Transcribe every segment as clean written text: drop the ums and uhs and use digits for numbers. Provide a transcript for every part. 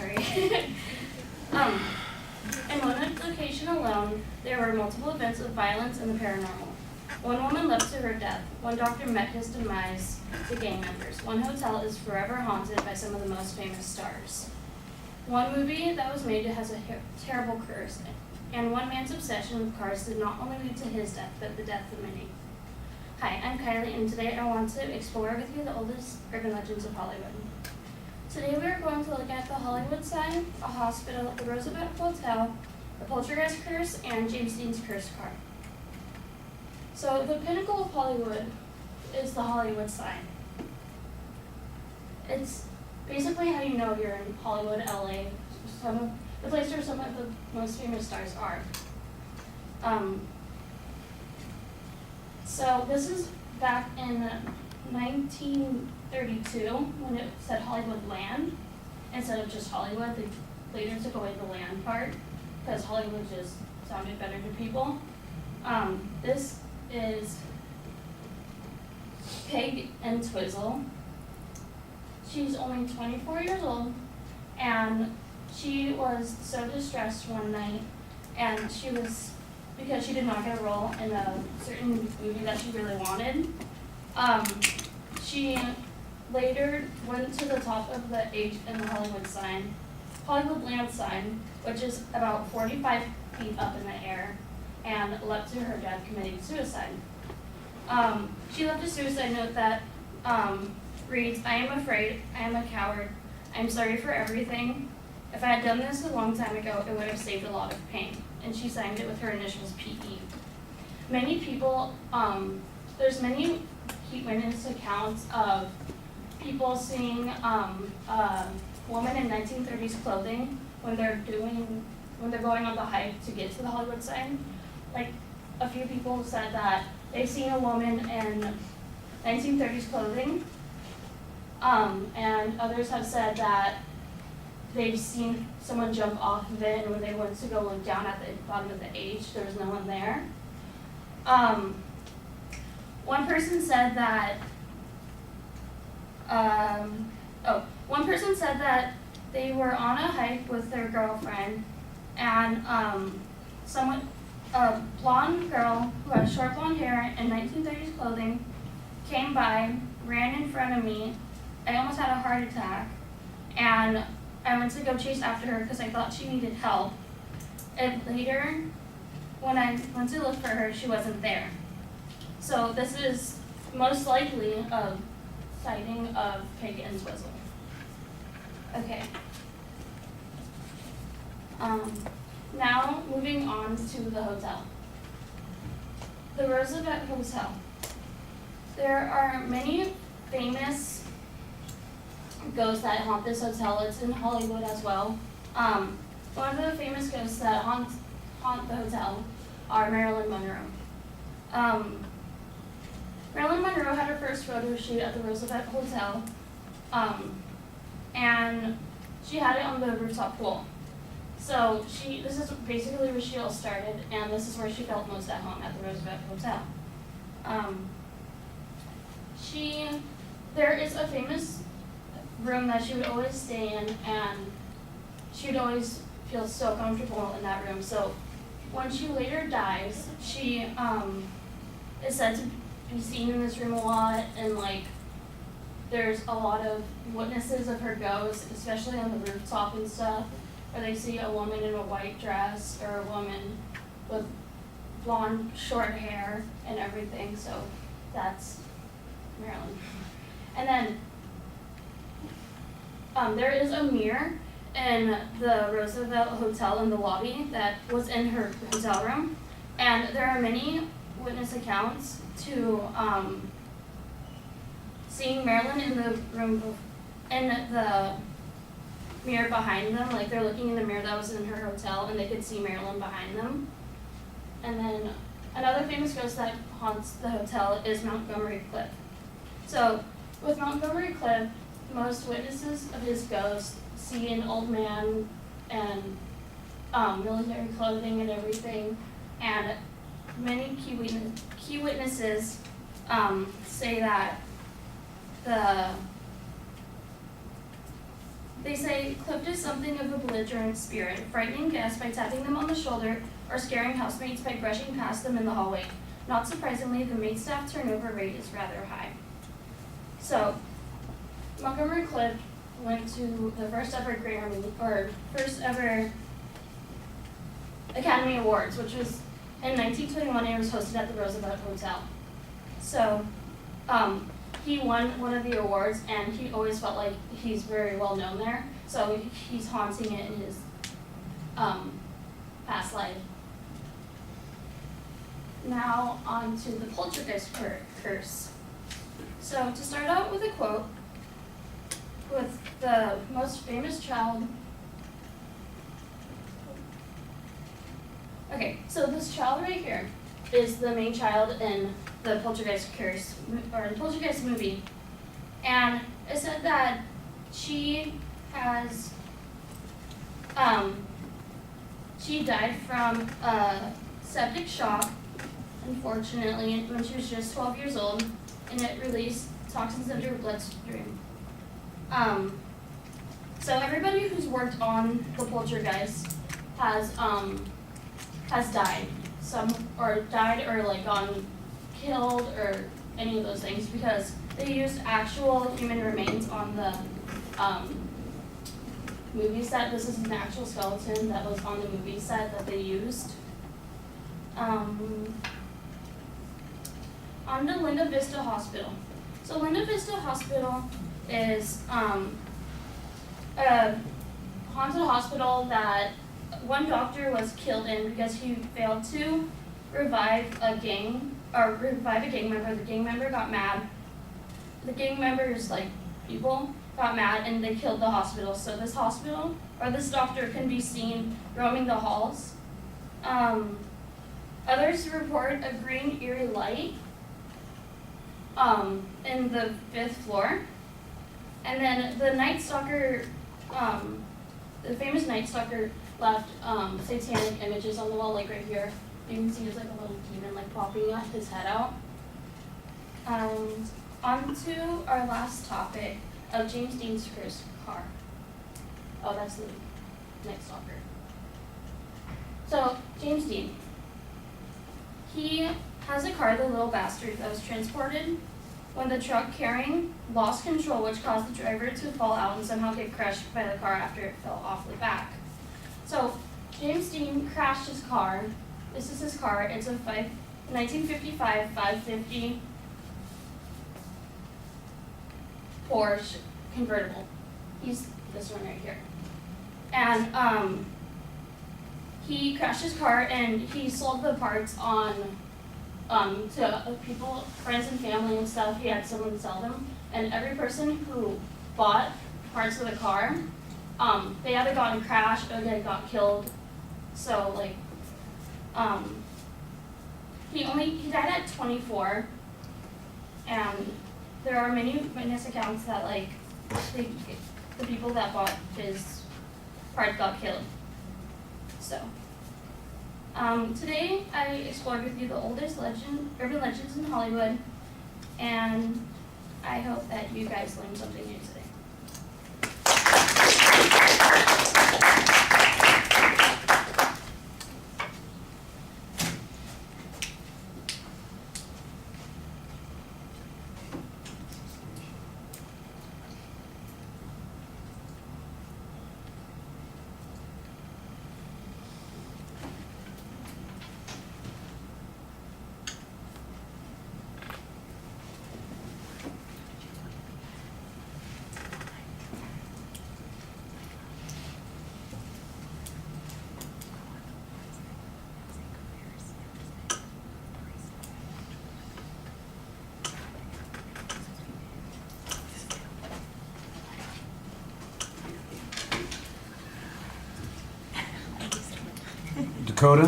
sorry. In one location alone, there were multiple events of violence and the paranormal. One woman left to her death. One doctor met his demise to gang members. One hotel is forever haunted by some of the most famous stars. One movie that was made has a terrible curse, and one man's obsession with cars did not only lead to his death, but the death of many. Hi, I'm Kylie, and today I want to explore with you the oldest urban legends of Hollywood. Today we are going to look at the Hollywood sign, a hospital, the Roosevelt Hotel, the Poltergeist curse, and James Dean's cursed car. So the pinnacle of Hollywood is the Hollywood sign. It's basically how you know you're in Hollywood, LA, the place where some of the most famous stars are. So this is back in 1932 when it said Hollywood Land instead of just Hollywood. They later took away the land part because Hollywood just sounded better to people. This is Peg and Twizzle. She's only 24 years old, and she was so distressed one night, and because she did not get a role in a certain movie that she really wanted. She later went to the top of the H in the Hollywood Land sign, which is about 45 feet up in the air, and leapt to her death committing suicide. She left a suicide note that reads, "I am afraid, I am a coward, I'm sorry for everything. If I had done this a long time ago, it would have saved a lot of pain." And she signed it with her initials PE. Many people, there's many witness accounts of people seeing a woman in 1930s clothing when they're going on the hike to get to the Hollywood sign. Like, a few people said that they've seen a woman in 1930s clothing, and others have said that they've seen someone jump off of it, and when they went to go look down at the bottom of the H, there was no one there. One person said that they were on a hike with their girlfriend, and a blonde girl who had short blonde hair in 1930s clothing came by, ran in front of me. I almost had a heart attack, and I went to go chase after her because I thought she needed help. And later, when I went to look for her, she wasn't there. So this is most likely a sighting of Pig and Twizzle. Okay. Now moving on to the hotel. The Roosevelt Hotel. There are many famous ghosts that haunt this hotel. It's in Hollywood as well. One of the famous ghosts that haunt the hotel are Marilyn Monroe. Marilyn Monroe had her first photo shoot at the Roosevelt Hotel, and she had it on the rooftop pool. So this is basically where she all started, and this is where she felt most at home, at the Roosevelt Hotel. There is a famous room that she would always stay in, and she would always feel so comfortable in that room. So when she later dies, she is said to be seen in this room a lot, and there's a lot of witnesses of her ghost, especially on the rooftop and stuff, where they see a woman in a white dress or a woman with blonde short hair and everything. So that's Marilyn. And then there is a mirror in the Roosevelt Hotel in the lobby that was in her hotel room, and there are many witness accounts to seeing Marilyn in the room in the mirror behind them. Like, they're looking in the mirror that was in her hotel, and they could see Marilyn behind them. And then another famous ghost that haunts the hotel is Montgomery Clift. So with Montgomery Clift, most witnesses of his ghost see an old man and military clothing and everything, and many key witnesses say that They say Clift is something of a belligerent spirit, frightening guests by tapping them on the shoulder or scaring housemates by brushing past them in the hallway. Not surprisingly, the maid staff turnover rate is rather high. So, Montgomery Clift went to the first ever Academy Awards, which was in 1921, and it was hosted at the Roosevelt Hotel. So, he won one of the awards, and he always felt like he's very well known there. So he's haunting it in his past life. Now on to the poltergeist curse. So to start out with a quote, with the most famous child. Okay, so this child right here is the main child in the poltergeist curse, or the poltergeist movie. And it said that she has, she died from a septic shock, unfortunately, when she was just 12 years old, and it released toxins into her bloodstream. So everybody who's worked on the poltergeist has died. Died or like gone killed or any of those things, because they used actual human remains on the movie set. This is an actual skeleton that was on the movie set that they used. On to Linda Vista Hospital. So Linda Vista Hospital is a haunted hospital that one doctor was killed in because he failed to revive a gang member. The gang member got mad. The gang members, people, got mad and they killed the hospital. So this hospital, or this doctor, can be seen roaming the halls. Others report a green eerie light in the 5th floor. And then the Night Stalker, the famous Night Stalker left satanic images on the wall, like right here. You can see there's like a little demon popping his head out. And on to our last topic of James Dean's cursed car. Oh, that's the Night Stalker. So, James Dean. He has a car, the little bastard, that was transported when the truck carrying lost control, which caused the driver to fall out and somehow get crushed by the car after it fell awfully back. So, James Dean crashed his car. This is his car. It's a 1955 550 Porsche convertible. He's this one right here. And he crashed his car and he sold the parts on to people, friends and family and stuff. He had someone sell them. And every person who bought parts of the car, they either got in a crash or they got killed. So he died at 24, and there are many witness accounts that the people that bought his part got killed. So today I explored with you the oldest urban legends in Hollywood, and I hope that you guys learned something new today. Dakota,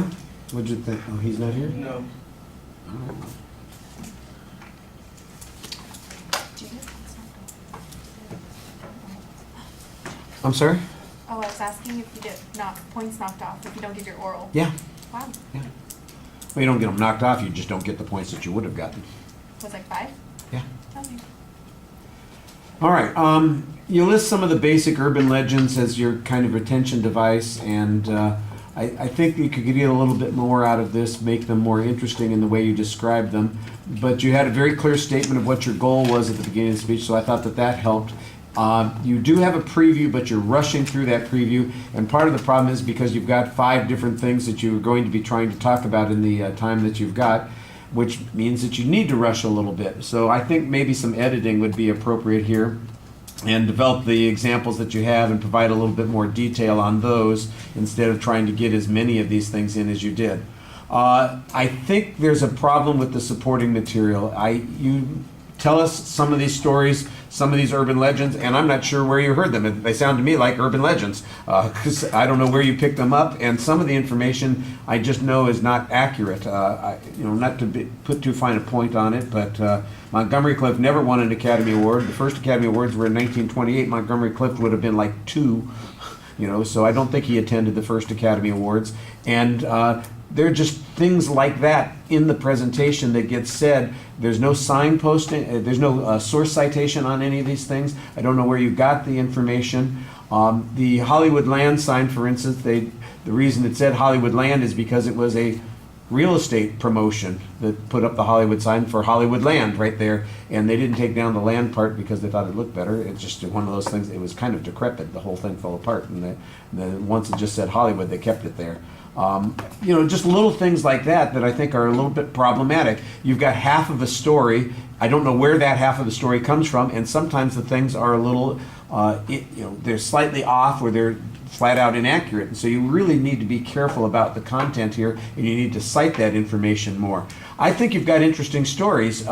what'd you think? Oh, he's not here? No. Oh. I'm sorry? Oh, I was asking if you get points knocked off if you don't get your oral. Yeah. Wow. Yeah. Well, you don't get them knocked off, you just don't get the points that you would have gotten. Was like 5? Yeah. Okay. All right. You list some of the basic urban legends as your kind of retention device, and I think you could get a little bit more out of this, make them more interesting in the way you describe them. But you had a very clear statement of what your goal was at the beginning of the speech, so I thought that that helped. You do have a preview, but you're rushing through that preview, and part of the problem is because you've got 5 different things that you're going to be trying to talk about in the time that you've got, which means that you need to rush a little bit. So I think maybe some editing would be appropriate here, and develop the examples that you have and provide a little bit more detail on those instead of trying to get as many of these things in as you did. I think there's a problem with the supporting material. You tell us some of these stories, some of these urban legends, and I'm not sure where you heard them. They sound to me like urban legends, because I don't know where you picked them up, and some of the information I just know is not accurate. Not to put too fine a point on it, but Montgomery Clift never won an Academy Award. The first Academy Awards were in 1928. Montgomery Clift would have been like 2, so I don't think he attended the first Academy Awards. And there are just things like that in the presentation that get said. There's no signposting, there's no source citation on any of these things. I don't know where you got the information. The Hollywood Land sign, for instance, the reason it said Hollywood Land is because it was a real estate promotion that put up the Hollywood sign for Hollywood Land right there, and they didn't take down the land part because they thought it looked better. It's just one of those things. It was kind of decrepit. The whole thing fell apart, and once it just said Hollywood, they kept it there. Just little things like that I think are a little bit problematic. You've got half of a story. I don't know where that half of the story comes from, and sometimes the things are a little, they're slightly off or they're flat out inaccurate. And so you really need to be careful about the content here, and you need to cite that information more. I think you've got interesting stories.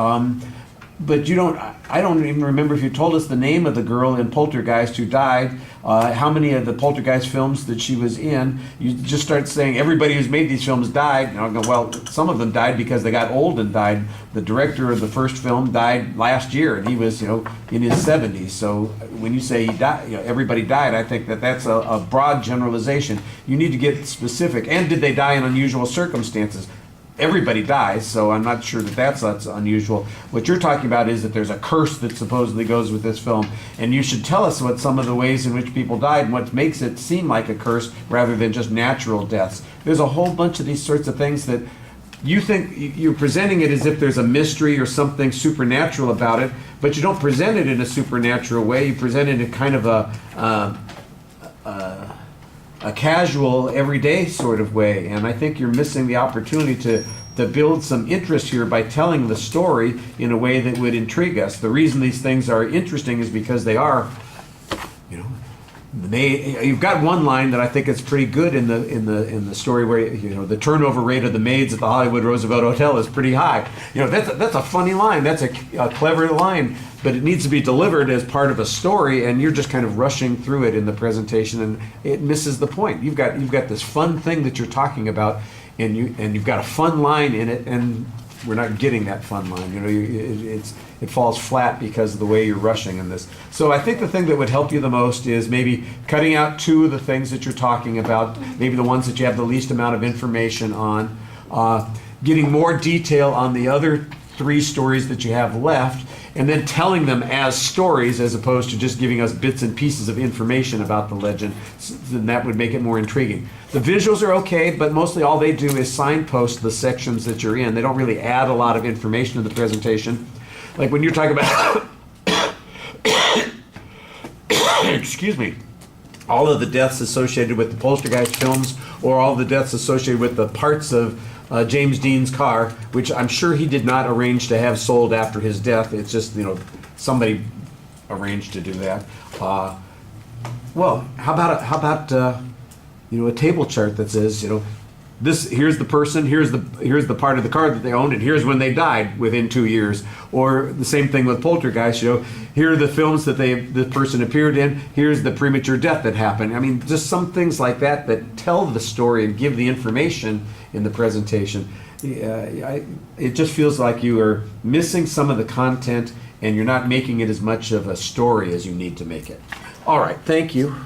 But I don't even remember if you told us the name of the girl in Poltergeist who died, how many of the Poltergeist films that she was in. You just start saying everybody who's made these films died. And I'll go, well, some of them died because they got old and died. The director of the first film died last year, and he was, in his 70s. So when you say he died, everybody died, I think that's a broad generalization. You need to get specific. And did they die in unusual circumstances? Everybody dies, so I'm not sure that that's unusual. What you're talking about is that there's a curse that supposedly goes with this film, and you should tell us what some of the ways in which people died and what makes it seem like a curse rather than just natural deaths. There's a whole bunch of these sorts of things that you think you're presenting it as if there's a mystery or something supernatural about it, but you don't present it in a supernatural way. You present it in kind of a casual, everyday sort of way, and I think you're missing the opportunity to build some interest here by telling the story in a way that would intrigue us. The reason these things are interesting is because they are, you've got one line that I think is pretty good in the story where the turnover rate of the maids at the Hollywood Roosevelt Hotel is pretty high. That's a funny line. That's a clever line, but it needs to be delivered as part of a story, and you're just kind of rushing through it in the presentation, and it misses the point. You've got this fun thing that you're talking about, and you've got a fun line in it, and we're not getting that fun line. It falls flat because of the way you're rushing in this. So I think the thing that would help you the most is maybe cutting out 2 of the things that you're talking about, maybe the ones that you have the least amount of information on, getting more detail on the other 3 stories that you have left, and then telling them as stories as opposed to just giving us bits and pieces of information about the legend. Then that would make it more intriguing. The visuals are okay, but mostly all they do is signpost the sections that you're in. They don't really add a lot of information to the presentation. Like when you're talking about, excuse me, all of the deaths associated with the Poltergeist films, or all the deaths associated with the parts of James Dean's car, which I'm sure he did not arrange to have sold after his death. It's just, somebody arranged to do that. Well, how about a table chart that says, here's the person, here's the part of the car that they owned, and here's when they died within 2 years. Or the same thing with Poltergeist, here are the films that the person appeared in, here's the premature death that happened. I mean, just some things like that tell the story and give the information in the presentation. It just feels like you are missing some of the content, and you're not making it as much of a story as you need to make it. All right, thank you.